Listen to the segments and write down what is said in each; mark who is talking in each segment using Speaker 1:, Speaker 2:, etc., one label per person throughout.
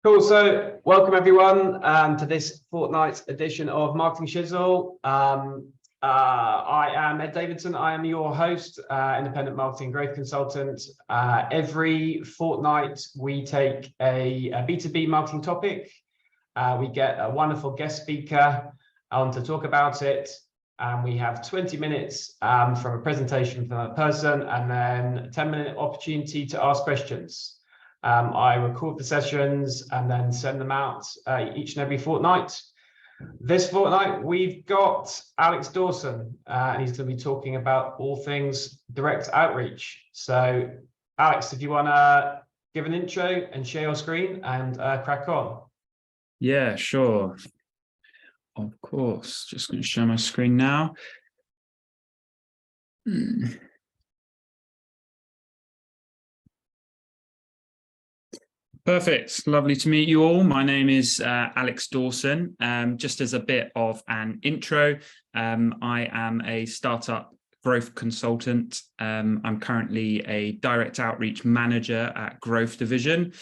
Speaker 1: Cool. So, welcome everyone to this fortnight's edition of Marketing Shizzle. I am Ed Davidson. I am your host, independent marketing growth consultant. Every fortnight, we take a B2B marketing topic. We get a wonderful guest speaker on to talk about it. We have 20 minutes from a presentation from that person, and then a 10-minute opportunity to ask questions. I record the sessions and then send them out each and every fortnight. This fortnight, we've got Alex Dawson, and he's going to be talking about all things direct outreach. So, Alex, if you want to give an intro and share your screen and crack on.
Speaker 2: Yeah, sure. Of course. Just going to share my screen now. Perfect. Lovely to meet you all. My name is Alex Dawson. Just as a bit of an intro, I am a startup growth consultant. I'm currently a direct outreach manager at Growth Division.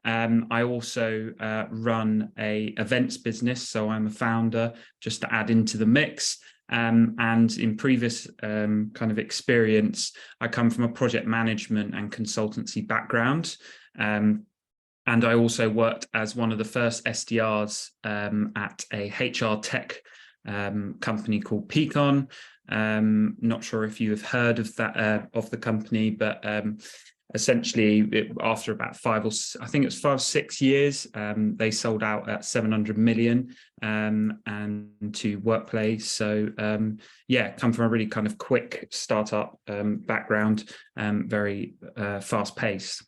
Speaker 2: I also run a events business, so I'm a founder, just to add into the mix. And in previous kind of experience, I come from a project management and consultancy background. And I also worked as one of the first SDRs at a HR tech company called Peakon. Not sure if you have heard of that of the company, but essentially, after about 5-6 years, they sold out at 700 million and to Workplace. So yeah, come from a really kind of quick startup background, very fast paced.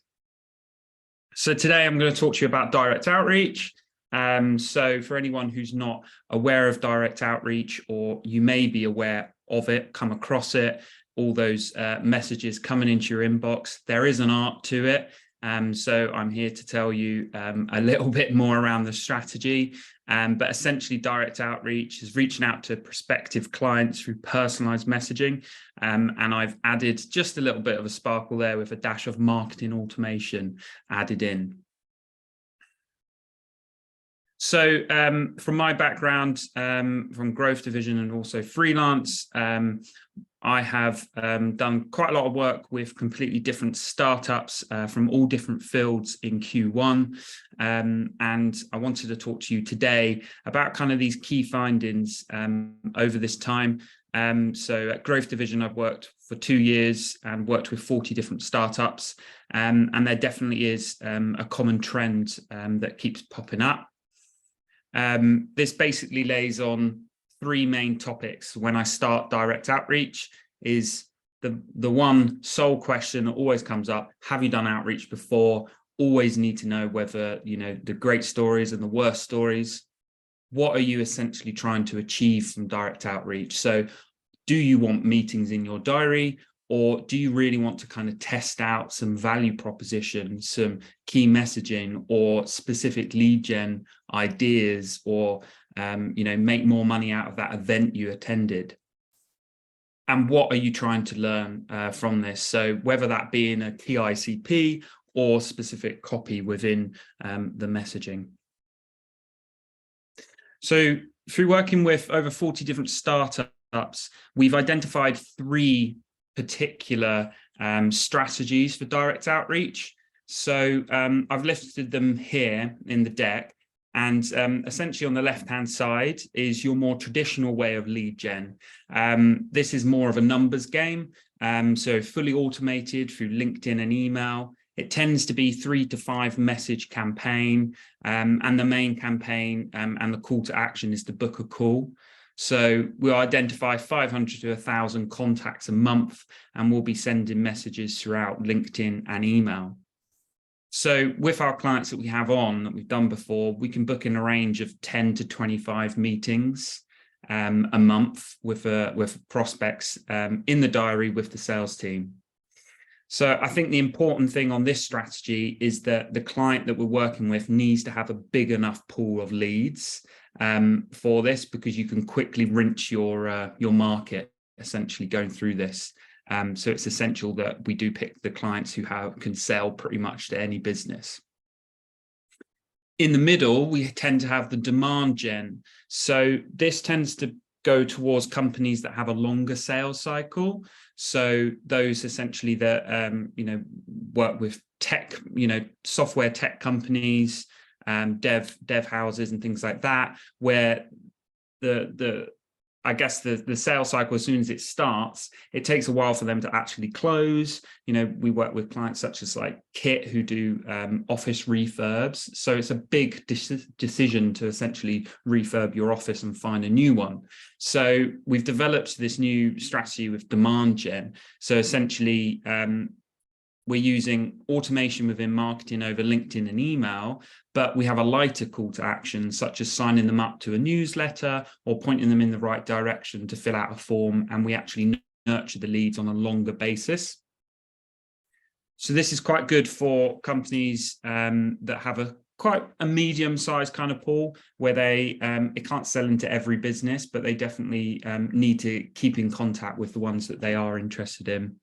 Speaker 2: So today I'm going to talk to you about direct outreach. So for anyone who's not aware of direct outreach, or you may be aware of it, come across it, all those messages coming into your inbox, there is an art to it. So I'm here to tell you a little bit more around the strategy. But essentially, direct outreach is reaching out to prospective clients through personalized messaging. And I've added just a little bit of a sparkle there with a dash of marketing automation added in. So from my background, from Growth Division and also freelance, I have done quite a lot of work with completely different startups from all different fields in Q1. And I wanted to talk to you today about kind of these key findings over this time. So at Growth Division, I've worked for 2 years and worked with 40 different startups. And there definitely is a common trend that keeps popping up. This basically lays on 3 main topics when I start direct outreach. Is the one sole question that always comes up: have you done outreach before? Always need to know whether, you know, the great stories and the worst stories. What are you essentially trying to achieve from direct outreach? So do you want meetings in your diary, or do you really want to kind of test out some value propositions, some key messaging, or specific lead gen ideas, or you know, make more money out of that event you attended? And what are you trying to learn from this? So whether that be in a key ICP or specific copy within the messaging. So through working with over 40 different startups, we've identified 3 particular strategies for direct outreach. So I've listed them here in the deck. And essentially on the left-hand side is your more traditional way of lead gen. This is more of a numbers game. So fully automated through LinkedIn and email. It tends to be 3 to 5 message campaign. And the main campaign and the call to action is to book a call. So we'll identify 500 to 1,000 contacts a month, and we'll be sending messages throughout LinkedIn and email. So with our clients that we have on, that we've done before, we can book in a range of 10 to 25 meetings a month with prospects in the diary with the sales team. So I think the important thing on this strategy is that the client that we're working with needs to have a big enough pool of leads for this, because you can quickly rinse your market essentially going through this. So it's essential that we do pick the clients who can sell pretty much to any business. In the middle, we tend to have the demand gen. So this tends to go towards companies that have a longer sales cycle. So those essentially that work with tech, software tech companies, dev houses and things like that, where the sales cycle, as soon as it starts, it takes a while for them to actually close. We work with clients such as like Kit, who do office refurbs. So it's a big decision to essentially refurb your office and find a new one. So we've developed this new strategy with demand gen. So essentially, we're using automation within marketing over LinkedIn and email, but we have a lighter call to action, such as signing them up to a newsletter or pointing them in the right direction to fill out a form, and we actually nurture the leads on a longer basis. So this is quite good for companies that have quite a medium-sized kind of pool, where it can't sell into every business, but they definitely need to keep in contact with the ones that they are interested in.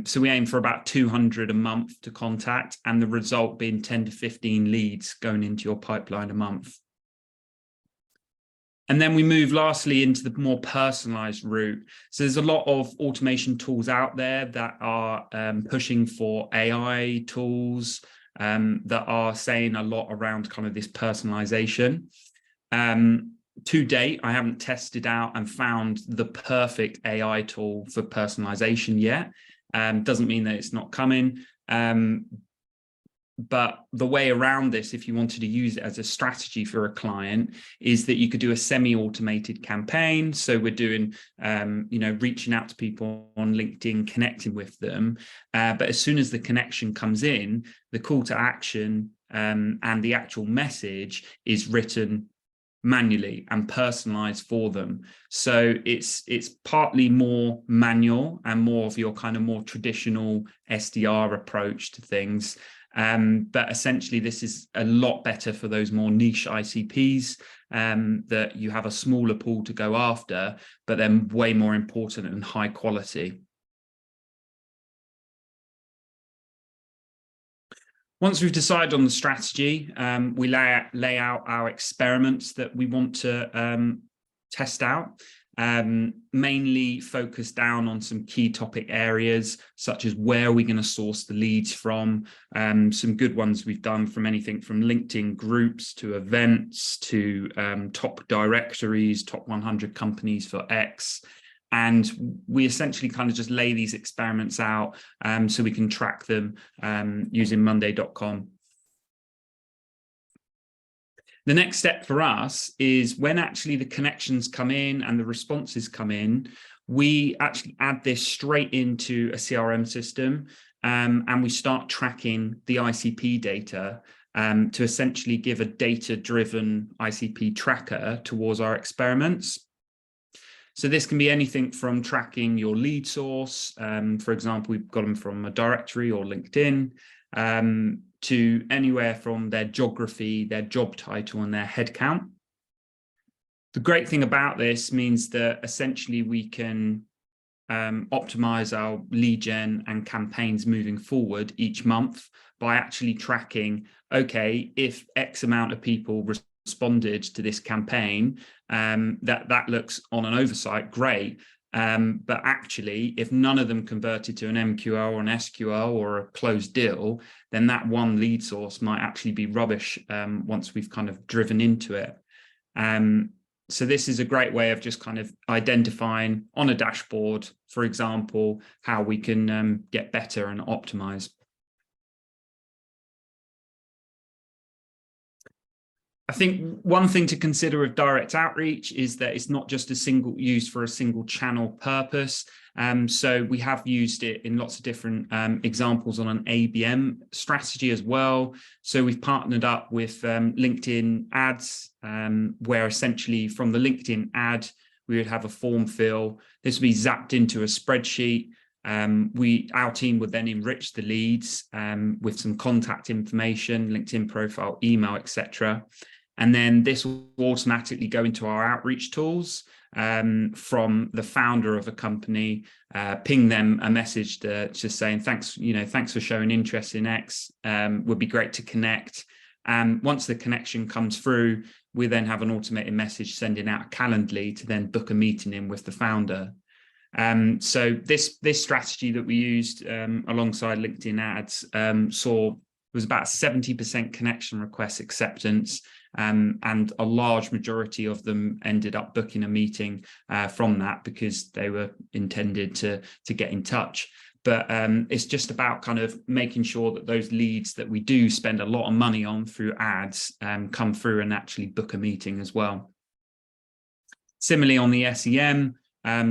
Speaker 2: So we aim for about 200 a month to contact, and the result being 10 to 15 leads going into your pipeline a month. And then we move lastly into the more personalized route. So there's a lot of automation tools out there that are pushing for AI tools that are saying a lot around kind of this personalization. To date, I haven't tested out and found the perfect AI tool for personalization yet. Doesn't mean that it's not coming. But the way around this, if you wanted to use it as a strategy for a client, is that you could do a semi-automated campaign. So we're doing, reaching out to people on LinkedIn, connecting with them. But as soon as the connection comes in, the call to action and the actual message is written manually and personalized for them. So it's partly more manual and more of your kind of more traditional SDR approach to things. But essentially, this is a lot better for those more niche ICPs that you have a smaller pool to go after, but then way more important and high quality. Once we've decided on the strategy, we lay out our experiments that we want to test out, mainly focus down on some key topic areas, such as where are we going to source the leads from. Some good ones we've done from anything from LinkedIn groups to events to top directories, top 100 companies for X. And we essentially kind of just lay these experiments out so we can track them using Monday.com. The next step for us is when actually the connections come in and the responses come in, we actually add this straight into a CRM system and we start tracking the ICP data to essentially give a data-driven ICP tracker towards our experiments. So this can be anything from tracking your lead source. For example, we've got them from a directory or LinkedIn, to anywhere from their geography, their job title, and their headcount. The great thing about this means that essentially we can optimize our lead gen and campaigns moving forward each month by actually tracking, okay, if X amount of people responded to this campaign, that looks on an oversight great, but actually if none of them converted to an MQL or an SQL or a closed deal, then that one lead source might actually be rubbish once we've kind of driven into it. So this is a great way of just kind of identifying on a dashboard, for example, how we can get better and optimize. I think one thing to consider with direct outreach is that it's not just used for a single channel purpose. So we have used it in lots of different examples on an ABM strategy as well. So we've partnered up with LinkedIn ads, where essentially from the LinkedIn ad, we would have a form fill. This would be zapped into a spreadsheet. Our team would then enrich the leads with some contact information, LinkedIn profile, email, etc. And then this will automatically go into our outreach tools from the founder of a company, ping them a message just saying, thanks for showing interest in X. Would be great to connect. And once the connection comes through, we then have an automated message sending out a Calendly to then book a meeting in with the founder. So this strategy that we used alongside LinkedIn ads was about 70% connection request acceptance, and a large majority of them ended up booking a meeting from that because they were intended to get in touch. But it's just about kind of making sure that those leads that we do spend a lot of money on through ads come through and actually book a meeting as well. Similarly, on the SEM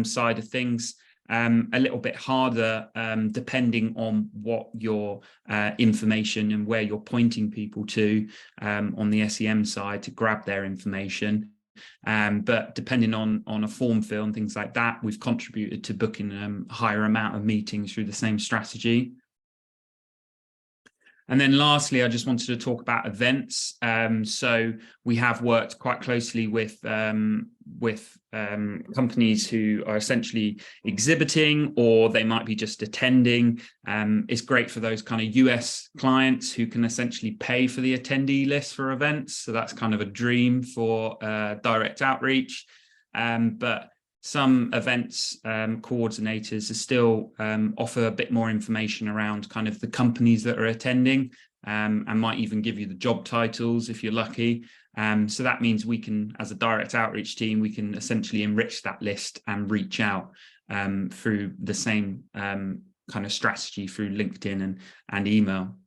Speaker 2: side of things, a little bit harder depending on what your information and where you're pointing people to on the SEM side to grab their information. But depending on a form fill and things like that, we've contributed to booking a higher amount of meetings through the same strategy. And then lastly, I just wanted to talk about events. So we have worked quite closely with companies who are essentially exhibiting, or they might be just attending. It's great for those kind of US clients who can essentially pay for the attendee list for events. So that's kind of a dream for direct outreach. But some events coordinators are still offer a bit more information around kind of the companies that are attending, and might even give you the job titles if you're lucky. So that means we can, as a direct outreach team, we can essentially enrich that list and reach out through the same kind of strategy through LinkedIn and email.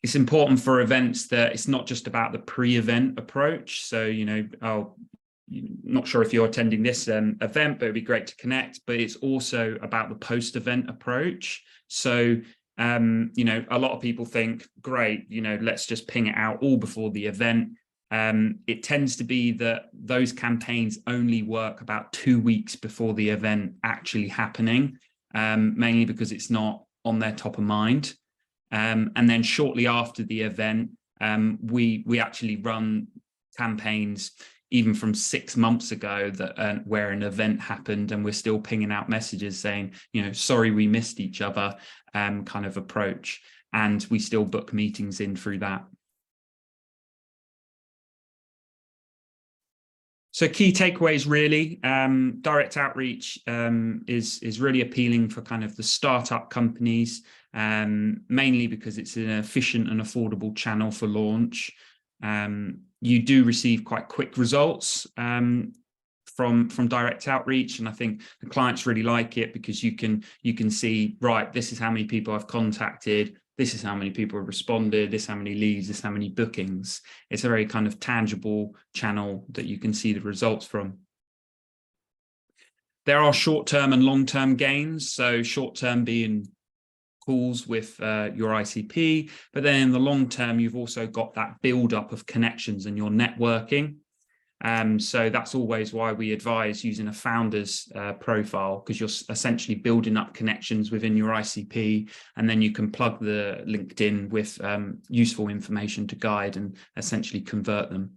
Speaker 2: It's important for events that it's not just about the pre-event approach. So, you know, not sure if you're attending this event, but it'd be great to connect. But it's also about the post-event approach. So, you know, a lot of people think, great, you know, let's just ping it out all before the event. It tends to be that those campaigns only work about 2 weeks before the event actually happening, mainly because it's not on their top of mind. And then shortly after the event, we actually run campaigns even from 6 months ago that where an event happened, and we're still pinging out messages saying, you know, sorry, we missed each other, kind of approach. And we still book meetings in through that. So key takeaways really, direct outreach is really appealing for kind of the startup companies, mainly because it's an efficient and affordable channel for launch. You do receive quite quick results from direct outreach, and I think the clients really like it because you can see, right, this is how many people I've contacted, this is how many people have responded, this is how many leads, this is how many bookings. It's a very kind of tangible channel that you can see the results from. There are short-term and long-term gains. So short-term being calls with your ICP, but then in the long term, you've also got that build up of connections and your networking. So that's always why we advise using a founder's profile, because you're essentially building up connections within your ICP, and then you can plug the LinkedIn with useful information to guide and essentially convert them.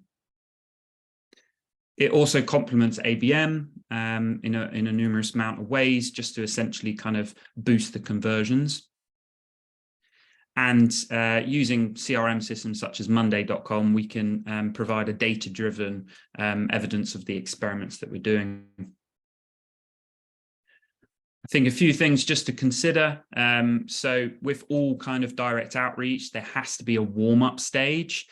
Speaker 2: It also complements ABM in a numerous amount of ways, just to essentially kind of boost the conversions. And using CRM systems such as Monday.com, we can provide a data-driven evidence of the experiments that we're doing. I think a few things just to consider. So with all kind of direct outreach, there has to be a warm-up stage.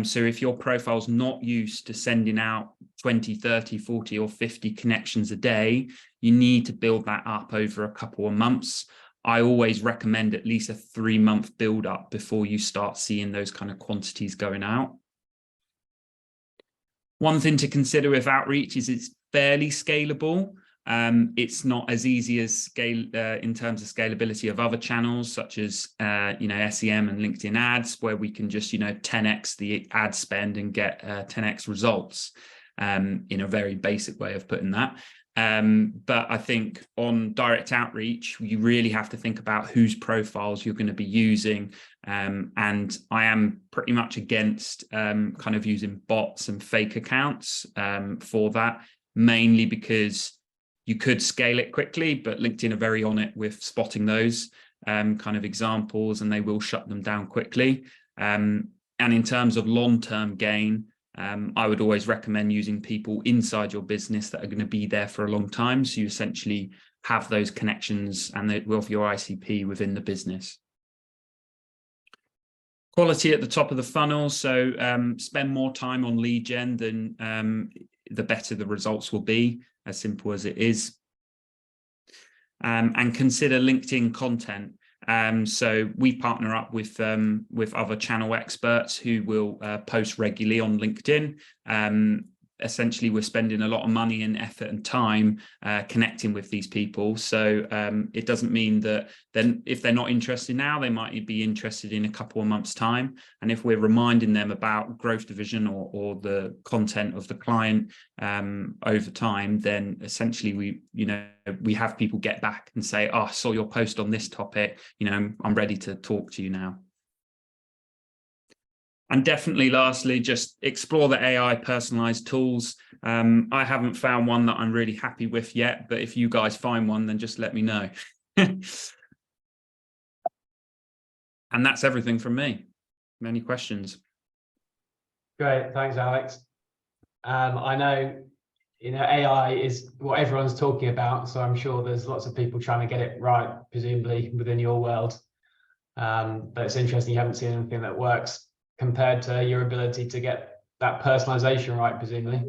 Speaker 2: So if your profile's not used to sending out 20, 30, 40 or 50 connections a day, you need to build that up over a couple of months. I always recommend at least a 3-month build up before you start seeing those kind of quantities going out. One thing to consider with outreach is it's fairly scalable. It's not as easy as scale in terms of scalability of other channels such as you know, SEM and LinkedIn ads, where we can just, you know, 10x the ad spend and get 10x results in a very basic way of putting that. But I think on direct outreach, you really have to think about whose profiles you're going to be using. And I am pretty much against kind of using bots and fake accounts for that, mainly because you could scale it quickly, but LinkedIn are very on it with spotting those kind of examples, and they will shut them down quickly. And And in terms of long-term gain, I would always recommend using people inside your business that are going to be there for a long time. So you essentially have those connections and of your ICP within the business. Quality at the top of the funnel. So spend more time on lead gen, then the better the results will be, as simple as it is. And consider LinkedIn content. So we partner up with other channel experts who will post regularly on LinkedIn. Essentially, we're spending a lot of money and effort and time connecting with these people. So it doesn't mean that then if they're not interested now, they might be interested in a couple of months' time. And if we're reminding them about growth division or the content of the client over time, then essentially we have people get back and say, "Oh, I saw your post on this topic. I'm ready to talk to you now." And definitely, lastly, just explore the AI personalized tools. I haven't found one that I'm really happy with yet, but if you guys find one, then just let me know. And that's everything from me. Any questions?
Speaker 1: Great, thanks, Alex. I know, AI is what everyone's talking about, so I'm sure there's lots of people trying to get it right, presumably within your world. But it's interesting you haven't seen anything that works compared to your ability to get that personalization right, presumably.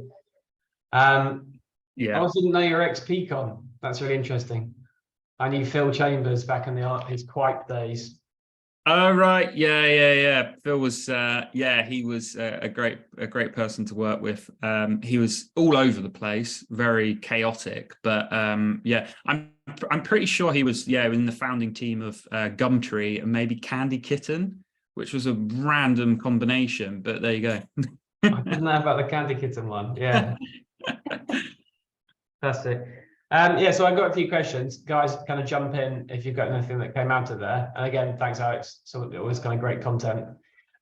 Speaker 2: Yeah.
Speaker 1: I also didn't know you're ex-Peakon. That's really interesting. I knew Phil Chambers back in his Quite days.
Speaker 2: Oh, right. Yeah. Phil was, he was a great person to work with. He was all over the place, very chaotic, but I'm pretty sure he was, in the founding team of Gumtree and maybe Candy Kitten, which was a random combination, but there you go.
Speaker 1: I didn't know about the Candy Kitten one. Yeah. Fantastic. So I've got a few questions. Guys, kind of jump in if you've got anything that came out of there. And again, thanks, Alex. So it was kind of great content.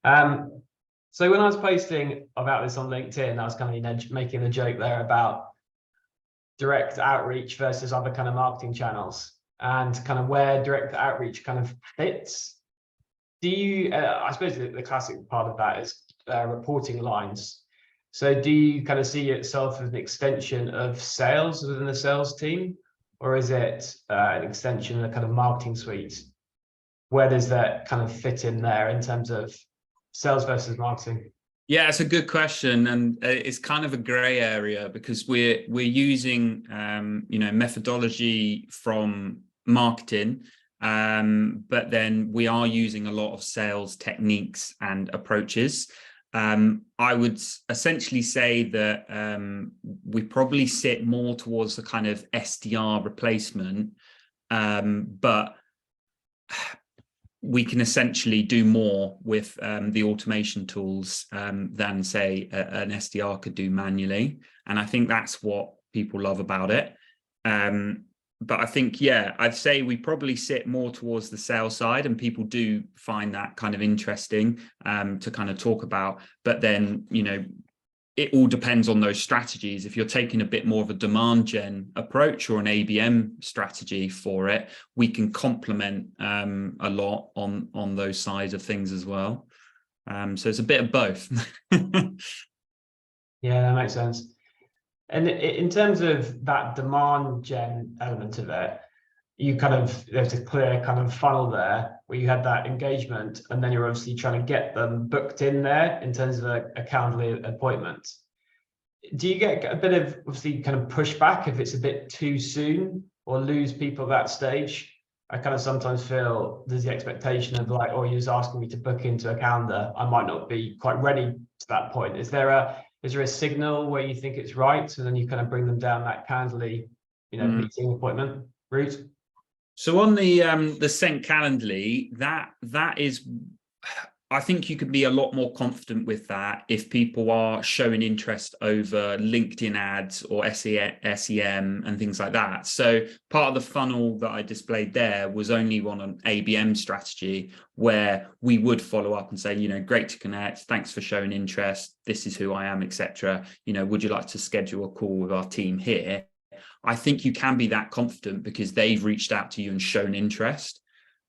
Speaker 1: So when I was posting about this on LinkedIn, I was kind of making a joke there about direct outreach versus other kind of marketing channels and kind of where direct outreach kind of fits. Do you, I suppose the classic part of that is reporting lines. So do you kind of see yourself as an extension of sales within the sales team, or is it an extension of the kind of marketing suite? Where does that kind of fit in there in terms of sales versus marketing?
Speaker 2: Yeah, it's a good question, and it's kind of a gray area because we're using methodology from marketing, but then we are using a lot of sales techniques and approaches. I would essentially say that we probably sit more towards the kind of SDR replacement, but we can essentially do more with the automation tools than, say, an SDR could do manually. And I think that's what people love about it. But I think, I'd say we probably sit more towards the sales side, and people do find that kind of interesting to kind of talk about. But then, it all depends on those strategies. If you're taking a bit more of a demand gen approach or an ABM strategy for it, we can complement a lot on those sides of things as well. So it's a bit of both.
Speaker 1: Yeah, that makes sense. And in terms of that demand gen element of it, there's a clear kind of funnel there where you had that engagement, and then you're obviously trying to get them booked in there in terms of a Calendly appointment. Do you get a bit of obviously kind of pushback if it's a bit too soon, or lose people at that stage? I kind of sometimes feel there's the expectation of like, oh, you're just asking me to book into a calendar. I might not be quite ready to that point. Is there a signal where you think it's right, so then you kind of bring them down that Calendly, meeting appointment route?
Speaker 2: So on the sent Calendly, that is, I think you could be a lot more confident with that if people are showing interest over LinkedIn ads or SEM and things like that. So part of the funnel that I displayed there was only on an ABM strategy where we would follow up and say, great to connect. Thanks for showing interest. This is who I am, etc. Would you like to schedule a call with our team here? I think you can be that confident because they've reached out to you and shown interest.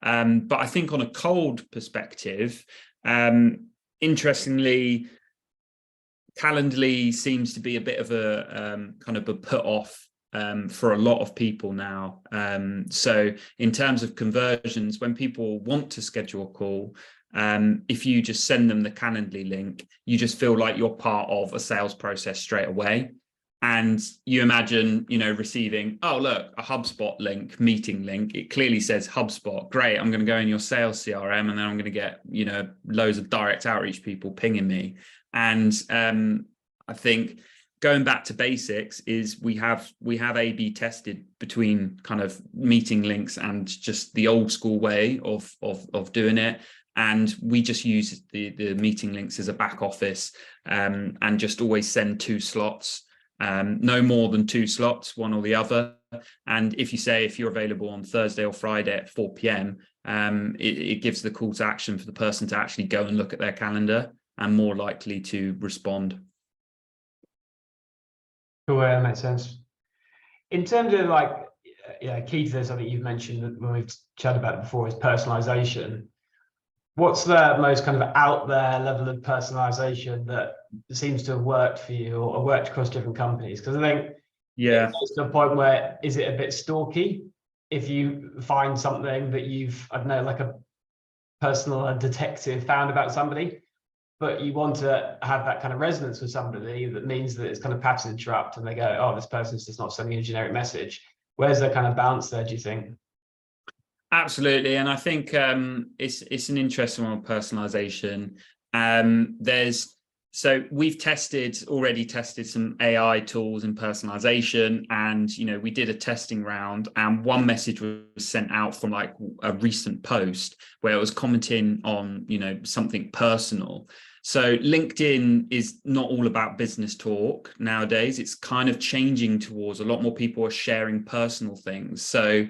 Speaker 2: But I think on a cold perspective, interestingly, Calendly seems to be a bit of a kind of a put off for a lot of people now. So in terms of conversions, when people want to schedule a call, if you just send them the Calendly link, you just feel like you're part of a sales process straight away. And you imagine, receiving, oh, look, a HubSpot link, meeting link. It clearly says HubSpot. Great. I'm going to go in your sales CRM, and then I'm going to get, loads of direct outreach people pinging me. And I think going back to basics is we have A/B tested between kind of meeting links and just the old school way of doing it. And we just use the meeting links as a back office, and just always send 2 slots, no more than 2 slots, one or the other. And if you're available on Thursday or Friday at 4 p.m, it gives the call to action for the person to actually go and look at their calendar and more likely to respond.
Speaker 1: Cool, that makes sense. In terms of key to this, I think you've mentioned when we've chatted about it before, is personalization. What's the most kind of out there level of personalization that seems to have worked for you or worked across different companies? Because I think it's to a point where, is it a bit stalky if you find something that you've, I don't know, like a personal detective found about somebody, but you want to have that kind of resonance with somebody that means that it's kind of pattern interrupt and they go, oh, this person's just not sending a generic message. Where's the kind of balance there, do you think?
Speaker 2: Absolutely. And I think it's an interesting one, personalization. So we've already tested some AI tools in personalization, and we did a testing round, and one message was sent out from like a recent post where it was commenting on something personal. So LinkedIn is not all about business talk nowadays. It's kind of changing towards a lot more people are sharing personal things. So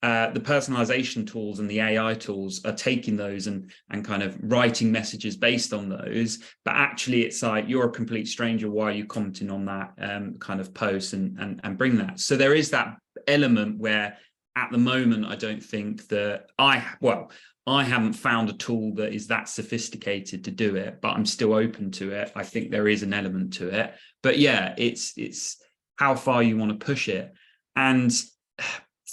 Speaker 2: the personalization tools and the AI tools are taking those and kind of writing messages based on those. But actually, it's like, you're a complete stranger. Why are you commenting on that kind of post and bring that? So there is that element where at the moment, I don't think that I haven't found a tool that is that sophisticated to do it, but I'm still open to it. I think there is an element to it. But yeah, it's how far you want to push it. And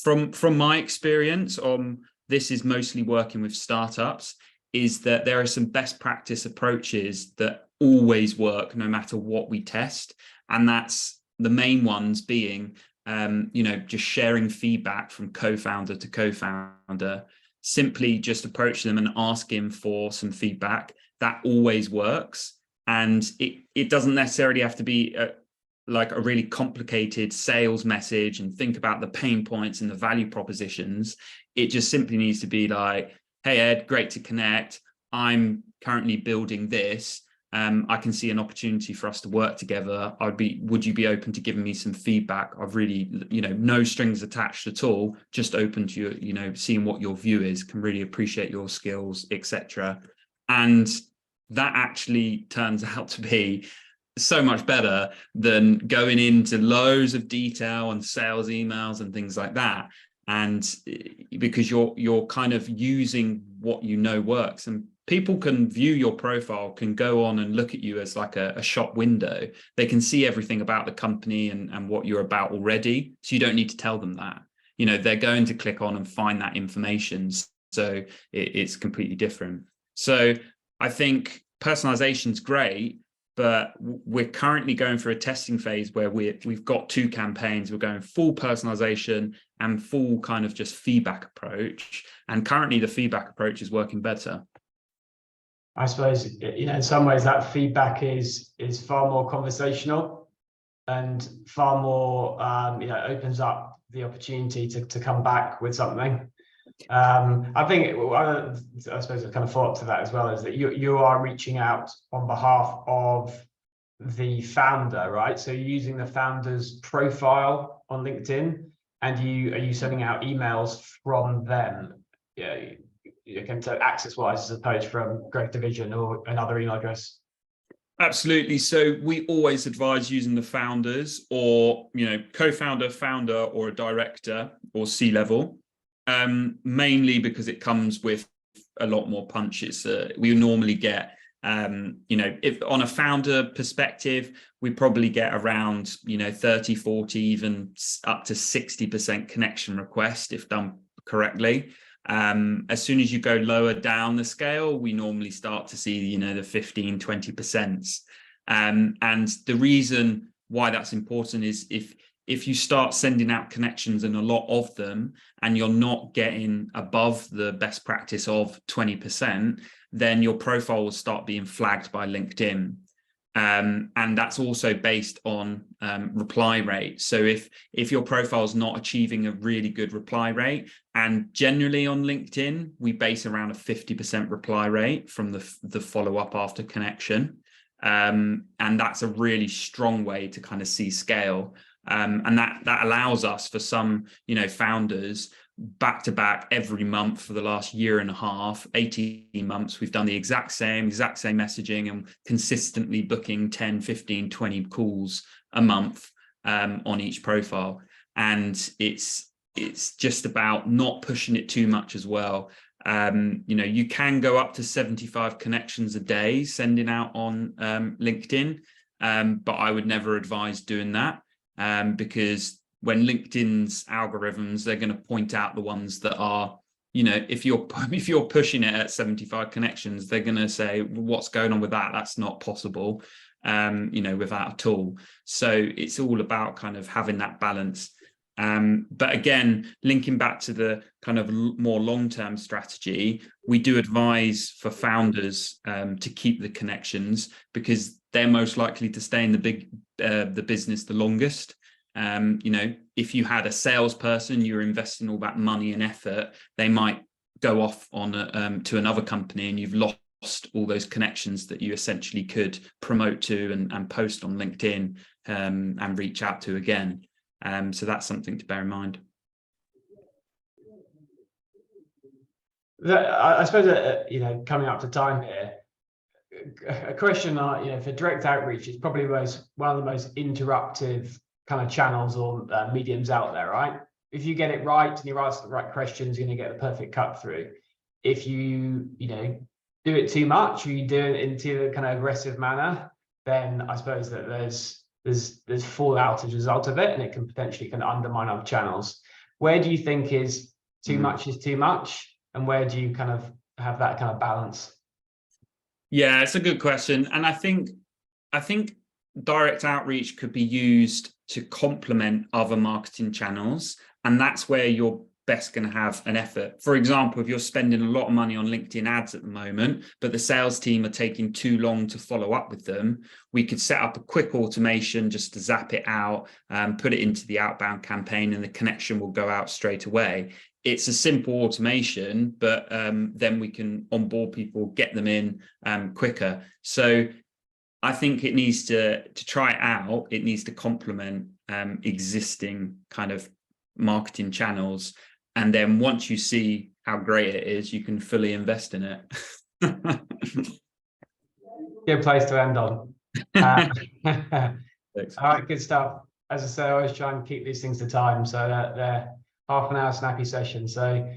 Speaker 2: from my experience on this is mostly working with startups, is that there are some best practice approaches that always work no matter what we test. And that's the main ones being, just sharing feedback from co-founder to co-founder, simply just approach them and ask him for some feedback. That always works. And it doesn't necessarily have to be like a really complicated sales message and think about the pain points and the value propositions. It just simply needs to be like, hey, Ed, great to connect. I'm currently building this. I can see an opportunity for us to work together. Would you be open to giving me some feedback? I've really, no strings attached at all, just open to seeing what your view is, can really appreciate your skills, etc. And that actually turns out to be so much better than going into loads of detail and sales emails and things like that. And because you're kind of using what works, and people can view your profile, can go on and look at you as like a shop window. They can see everything about the company and what you're about already. So you don't need to tell them that. They're going to click on and find that information. So it's completely different. So I think personalization's great, but we're currently going through a testing phase where we've got 2 campaigns. We're going full personalization and full kind of just feedback approach. And currently the feedback approach is working better.
Speaker 1: I suppose, in some ways that feedback is far more conversational and far more, opens up the opportunity to come back with something. I think, I suppose a kind of follow-up to that as well is that you are reaching out on behalf of the founder, right? So you're using the founder's profile on LinkedIn, and are you sending out emails from them? So access-wise, as opposed from Growth Division or another email address.
Speaker 2: Absolutely. So we always advise using the founders or co-founder, founder, or a director or C-level. Mainly because it comes with a lot more punches. We normally get If on a founder perspective, we probably get around 30, 40, even up to 60% connection request if done correctly. As soon as you go lower down the scale, we normally start to see the 15, 20%. And the reason why that's important is if you start sending out connections and a lot of them, and you're not getting above the best practice of 20%, then your profile will start being flagged by LinkedIn. And that's also based on reply rate. So if your profile is not achieving a really good reply rate, and generally on LinkedIn, we base around a 50% reply rate from the follow-up after connection. And that's a really strong way to kind of see scale. And that allows us, for some founders, back to back every month for the last year and a half, 18 months, we've done the exact same messaging and consistently booking 10, 15, 20 calls a month on each profile. And it's just about not pushing it too much as well. You can go up to 75 connections a day sending out on LinkedIn, but I would never advise doing that, because when LinkedIn's algorithms, they're going to point out the ones that are, if you're pushing it at 75 connections, they're going to say, what's going on with that? That's not possible, without a tool. So it's all about kind of having that balance. But again, linking back to the kind of more long-term strategy, we do advise for founders to keep the connections, because they're most likely to stay in the business the longest. If you had a salesperson, you're investing all that money and effort, they might go off on to another company, and you've lost all those connections that you essentially could promote to and post on LinkedIn and reach out to again. So that's something to bear in mind.
Speaker 1: I suppose coming up to time here, a question for direct outreach is probably one of the most interruptive kind of channels or mediums out there, right? If you get it right and you ask the right questions, you're going to get the perfect cut through. If you do it too much, or you do it into a kind of aggressive manner, then I suppose that there's fallout as a result of it, and it can potentially kind of undermine other channels. Where do you think is too much is too much, and where do you kind of have that kind of balance?
Speaker 2: Yeah, it's a good question, and I think direct outreach could be used to complement other marketing channels, and that's where you're best going to have an effort. For example, if you're spending a lot of money on LinkedIn ads at the moment, but the sales team are taking too long to follow up with them, we could set up a quick automation just to zap it out, put it into the outbound campaign, and the connection will go out straight away. It's a simple automation, but then we can onboard people, get them in quicker. So I think it needs to try it out. It needs to complement existing kind of marketing channels. And then once you see how great it is, you can fully invest in it.
Speaker 1: Good place to end on. All right, good stuff. As I say, I always try and keep these things to time, so they're half an hour snappy session. So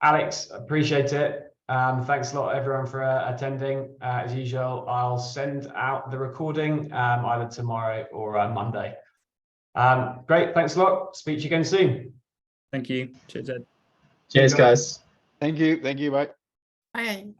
Speaker 1: Alex, appreciate it. Thanks a lot everyone for attending. As usual, I'll send out the recording either tomorrow or Monday. Great, thanks a lot. Speak to you again soon.
Speaker 2: Thank you. Cheers, Ed.
Speaker 3: Cheers, guys.
Speaker 4: Thank you. Bye.
Speaker 5: Bye.